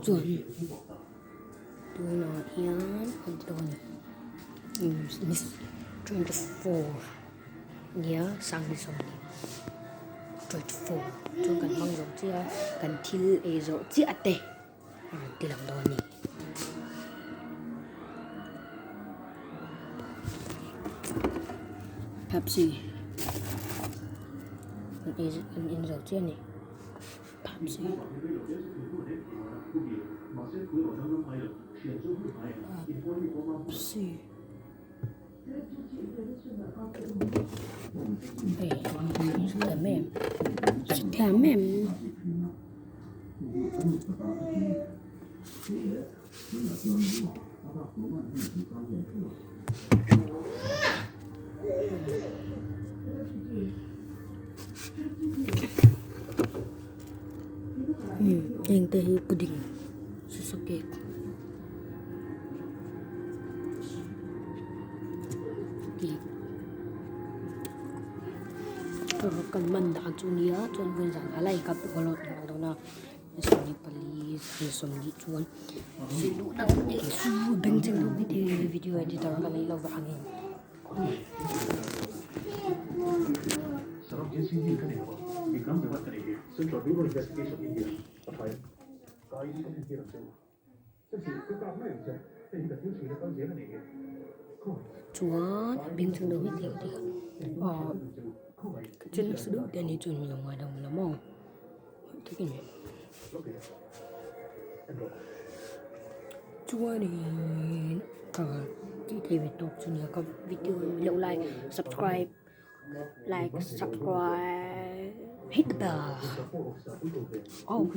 chuẩn tôi nói yến còn tôi Miss 24 nhớ sang đi xong đi 24 chúng cần mong giống chia cần til e rồi chia tệ thì làm đó nhỉ Pepsi in rồi chia nhỉ Pepsi Pepsi rất mềm rất mềm yang teh puding susu cake cần mình đã chun nhớ chun vườn giảng khá lầy cặp của lột hàng đầu nào xong đi pali xong đi chuan gì đủ đâu để su bên trên đủ video editor cái này lâu vàng hình chúa bên trên đủ hết thì trên nó sẽ được tiền đi chuẩn nhiều ngoài đồng lắm không thế cái này chúa thì thì về tục cho nhiều các video liệu like subscribe hit the bell oh